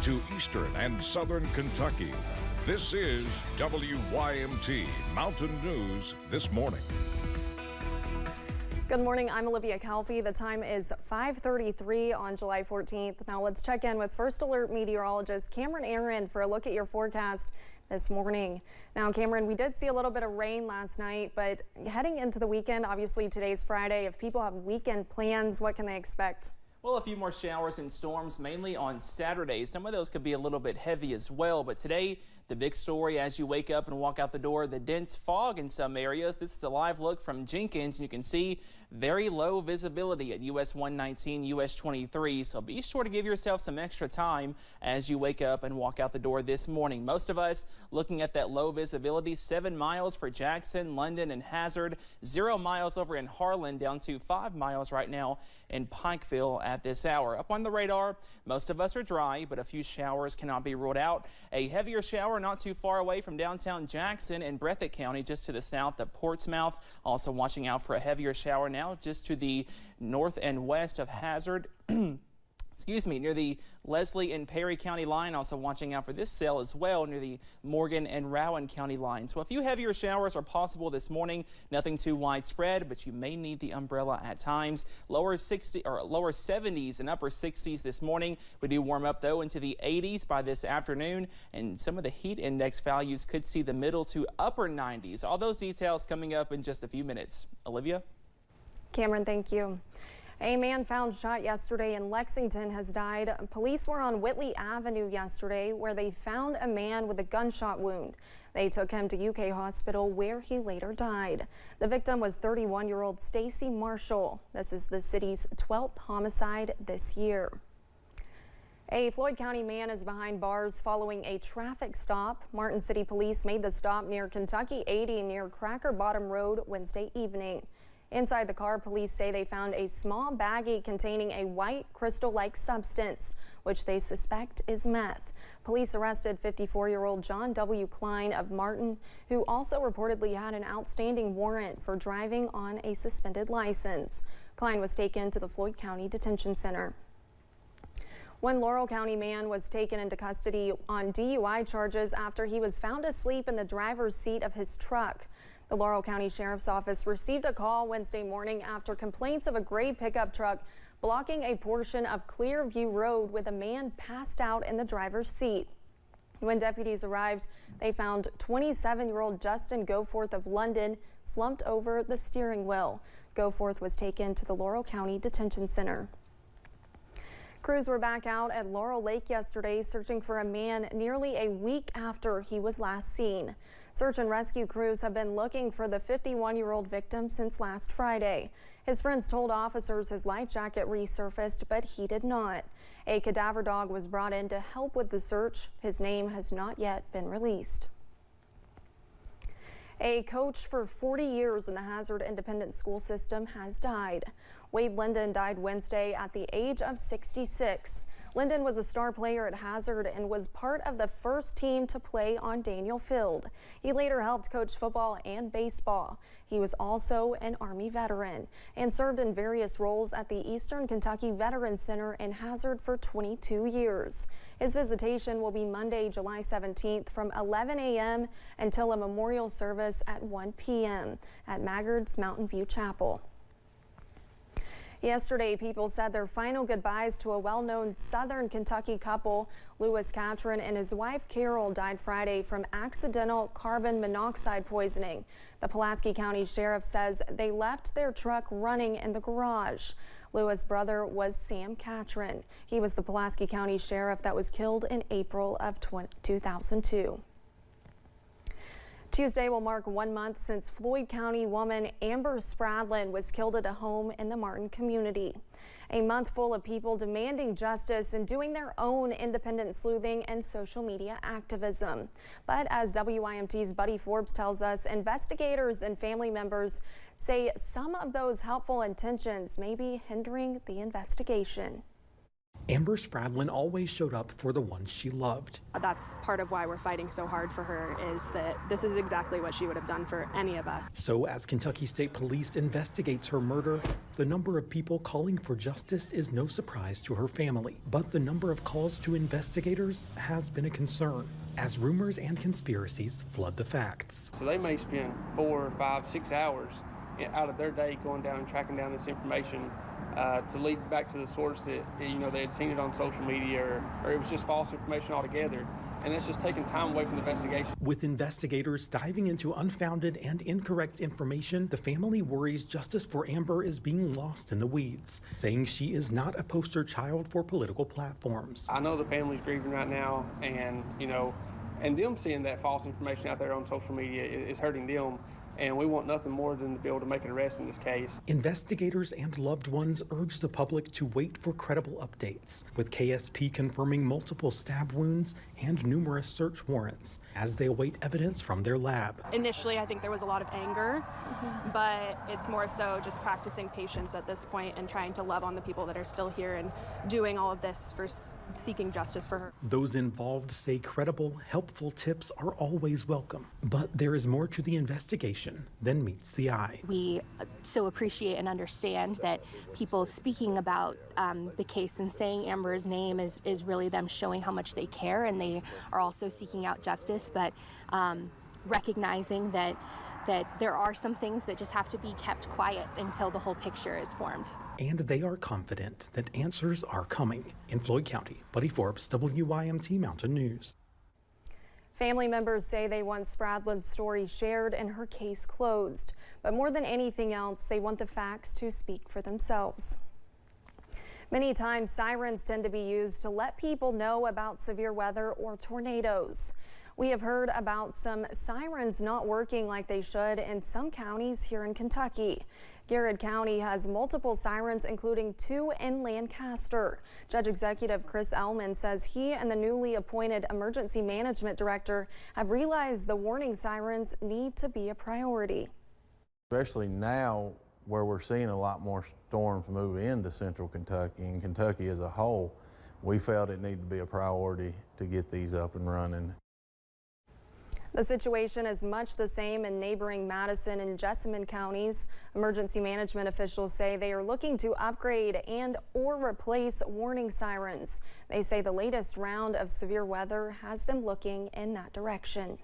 to eastern and southern Kentucky. This is WYMT Mountain News This Morning. Good morning, I'm Olivia Calfee. The time is 5:33 on July 14th. Now let's check in with First Alert meteorologist Catrin for a look at your forecast this morning. Now, Cameron, we did see a little bit of rain last night, but heading into the weekend, obviously today's Friday, if people have weekend plans, what can they expect? Well, a few more showers and storms, mainly on Saturday. Some of those could be a little bit heavy as well, but today, the big story as you wake up and walk out the door, the dense fog in some areas. This is a live look from Jenkins, and you can see very low visibility at US 119, US 23. So be sure to give yourself some extra time as you wake up and walk out the door this morning. Most of us looking at that low visibility, 7 miles for Jackson, Linden, and Hazard, 0 miles over in Harlan, down to 5 miles right now in Pikeville at this hour. Up on the radar, most of us are dry, but a few showers cannot be ruled out. A heavier shower not too far away from downtown Jackson in Breathitt County, just to the south of Portsmouth. Also watching out for a heavier shower now just to the north and west of Hazard. Excuse me, near the Leslie and Perry County line. Also watching out for this cell as well near the Morgan and Rowan County line. So a few heavier showers are possible this morning. Nothing too widespread, but you may need the umbrella at times. Lower 70s and upper 60s this morning. We do warm up though into the 80s by this afternoon, and some of the heat index values could see the middle to upper 90s. All those details coming up in just a few minutes. Olivia? Cameron, thank you. A man found shot yesterday in Lexington has died. Police were on Whitley Avenue yesterday where they found a man with a gunshot wound. They took him to UK Hospital where he later died. The victim was 31-year-old Stacy Marshall. This is the city's 12th homicide this year. A Floyd County man is behind bars following a traffic stop. Martin City Police made the stop near Kentucky 80 near Cracker Bottom Road Wednesday evening. Inside the car, police say they found a small baggie containing a white crystal-like substance, which they suspect is meth. Police arrested 54-year-old John W. Klein of Martin, who also reportedly had an outstanding warrant for driving on a suspended license. Klein was taken to the Floyd County Detention Center. One Laurel County man was taken into custody on DUI charges after he was found asleep in the driver's seat of his truck. The Laurel County Sheriff's Office received a call Wednesday morning after complaints of a gray pickup truck blocking a portion of Clearview Road with a man passed out in the driver's seat. When deputies arrived, they found 27-year-old Justin Goforth of Linden slumped over the steering wheel. Goforth was taken to the Laurel County Detention Center. Crews were back out at Laurel Lake yesterday searching for a man nearly a week after he was last seen. Search and rescue crews have been looking for the 51-year-old victim since last Friday. His friends told officers his life jacket resurfaced, but he did not. A cadaver dog was brought in to help with the search. His name has not yet been released. A coach for 40 years in the Hazard Independent School System has died. Wade Linden died Wednesday at the age of 66. Linden was a star player at Hazard and was part of the first team to play on Daniel Field. He later helped coach football and baseball. He was also an Army veteran and served in various roles at the Eastern Kentucky Veterans Center in Hazard for 22 years. His visitation will be Monday, July 17th from 11 a.m. until a memorial service at 1 p.m. at Maggard's Mountain View Chapel. Yesterday, people said their final goodbyes to a well-known Southern Kentucky couple. Lewis Catrin and his wife Carol died Friday from accidental carbon monoxide poisoning. The Pulaski County Sheriff says they left their truck running in the garage. Lewis' brother was Sam Catrin. He was the Pulaski County Sheriff that was killed in April of 2002. Tuesday will mark 1 month since Floyd County woman Amber Spradlin was killed at a home in the Martin community. A month full of people demanding justice and doing their own independent sleuthing and social media activism. But as WYMT's Buddy Forbes tells us, investigators and family members say some of those helpful intentions may be hindering the investigation. Amber Spradlin always showed up for the ones she loved. That's part of why we're fighting so hard for her, is that this is exactly what she would have done for any of us. So as Kentucky State Police investigates her murder, the number of people calling for justice is no surprise to her family. But the number of calls to investigators has been a concern, as rumors and conspiracies flood the facts. So they may spend 4, 5, 6 hours out of their day going down and tracking down this information to lead back to the source that, they had seen it on social media or it was just false information altogether. And that's just taking time away from the investigation. With investigators diving into unfounded and incorrect information, the family worries justice for Amber is being lost in the weeds, saying she is not a poster child for political platforms. I know the family's grieving right now, and and them seeing that false information out there on social media is hurting them. And we want nothing more than to be able to make an arrest in this case. Investigators and loved ones urge the public to wait for credible updates, with KSP confirming multiple stab wounds and numerous search warrants as they await evidence from their lab. Initially, I think there was a lot of anger, but it's more so just practicing patience at this point and trying to love on the people that are still here and doing all of this for seeking justice for her. Those involved say credible, helpful tips are always welcome, but there is more to the investigation than meets the eye. We so appreciate and understand that people speaking about the case and saying Amber's name is really them showing how much they care, and they are also seeking out justice, but recognizing that there are some things that just have to be kept quiet until the whole picture is formed. And they are confident that answers are coming. In Floyd County, Buddy Forbes, WYMT Mountain News. Family members say they want Spradlin's story shared and her case closed. But more than anything else, they want the facts to speak for themselves. Many times, sirens tend to be used to let people know about severe weather or tornadoes. We have heard about some sirens not working like they should in some counties here in Kentucky. Garrett County has multiple sirens, including 2 in Lancaster. Judge Executive Chris Ellman says he and the newly appointed Emergency Management Director have realized the warning sirens need to be a priority. Especially now where we're seeing a lot more storms move into central Kentucky and Kentucky as a whole, we felt it needed to be a priority to get these up and running. The situation is much the same in neighboring Madison and Jessamine counties. Emergency management officials say they are looking to upgrade and/or replace warning sirens. They say the latest round of severe weather has them looking in that direction.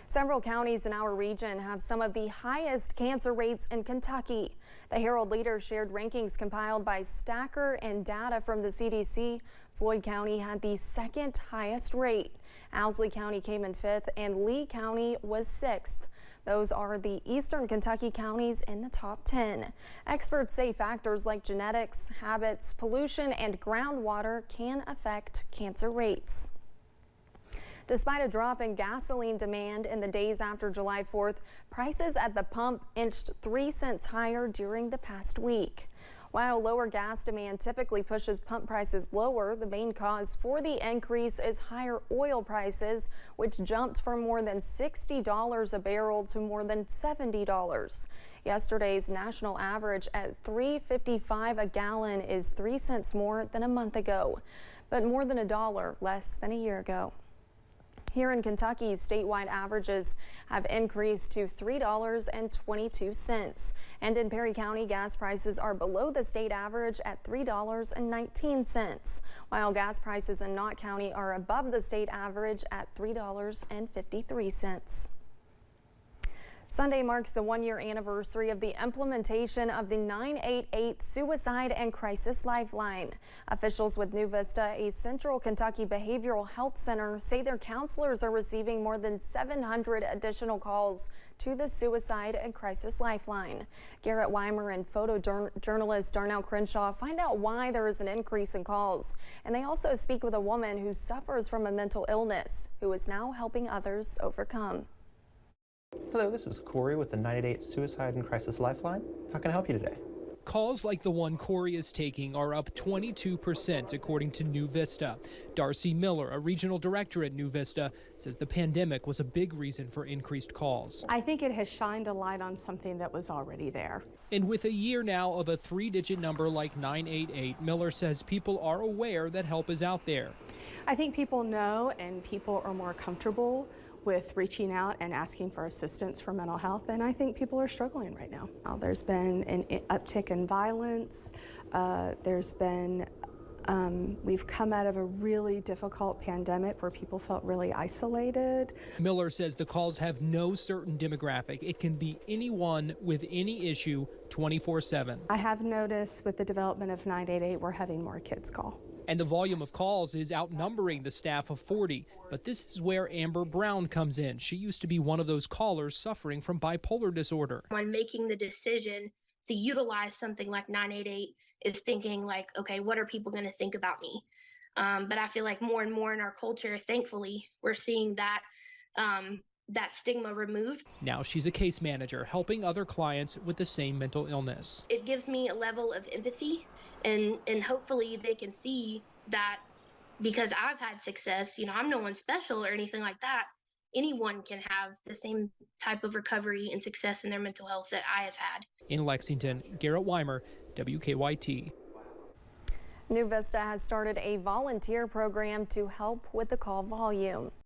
Several counties in our region have some of the highest cancer rates in Kentucky. The Herald Leader shared rankings compiled by Stacker and data from the CDC. Floyd County had the second highest rate. Owsley County came in 5th and Lee County was 6th. Those are the eastern Kentucky counties in the top 10. Experts say factors like genetics, habits, pollution, and groundwater can affect cancer rates. Despite a drop in gasoline demand in the days after July 4th, prices at the pump inched 3 cents higher during the past week. While lower gas demand typically pushes pump prices lower, the main cause for the increase is higher oil prices, which jumped from more than $60 a barrel to more than $70. Yesterday's national average at $3.55 a gallon is 3 cents more than a month ago, but more than $1 less than a year ago. Here in Kentucky, statewide averages have increased to $3.22. And in Perry County, gas prices are below the state average at $3.19, while gas prices in Knott County are above the state average at $3.53. Sunday marks the 1-year anniversary of the implementation of the 988 Suicide and Crisis Lifeline. Officials with New Vista, a Central Kentucky behavioral health center, say their counselors are receiving more than 700 additional calls to the Suicide and Crisis Lifeline. Garrett Weimer and photojournalist Darnell Crenshaw find out why there is an increase in calls. And they also speak with a woman who suffers from a mental illness, who is now helping others overcome. Hello, this is Corey with the 988 Suicide and Crisis Lifeline. How can I help you today? Calls like the one Corey is taking are up 22%, according to New Vista. Darcy Miller, a regional director at New Vista, says the pandemic was a big reason for increased calls. I think it has shined a light on something that was already there. And with a year now of a 3-digit number like 988, Miller says people are aware that help is out there. I think people know, and people are more comfortable with reaching out and asking for assistance for mental health, and I think people are struggling right now. There's been an uptick in violence. We've come out of a really difficult pandemic where people felt really isolated. Miller says the calls have no certain demographic. It can be anyone with any issue 24/7. I have noticed with the development of 988, we're having more kids call. And the volume of calls is outnumbering the staff of 40. But this is where Amber Brown comes in. She used to be one of those callers suffering from bipolar disorder. When making the decision to utilize something like 988 is thinking like, okay, what are people going to think about me? But I feel like more and more in our culture, thankfully, we're seeing that that stigma removed. Now she's a case manager helping other clients with the same mental illness. It gives me a level of empathy, and hopefully they can see that because I've had success, I'm no one special or anything like that. Anyone can have the same type of recovery and success in their mental health that I have had. In Lexington, Garrett Weimer, WKYT. New Vista has started a volunteer program to help with the call volume.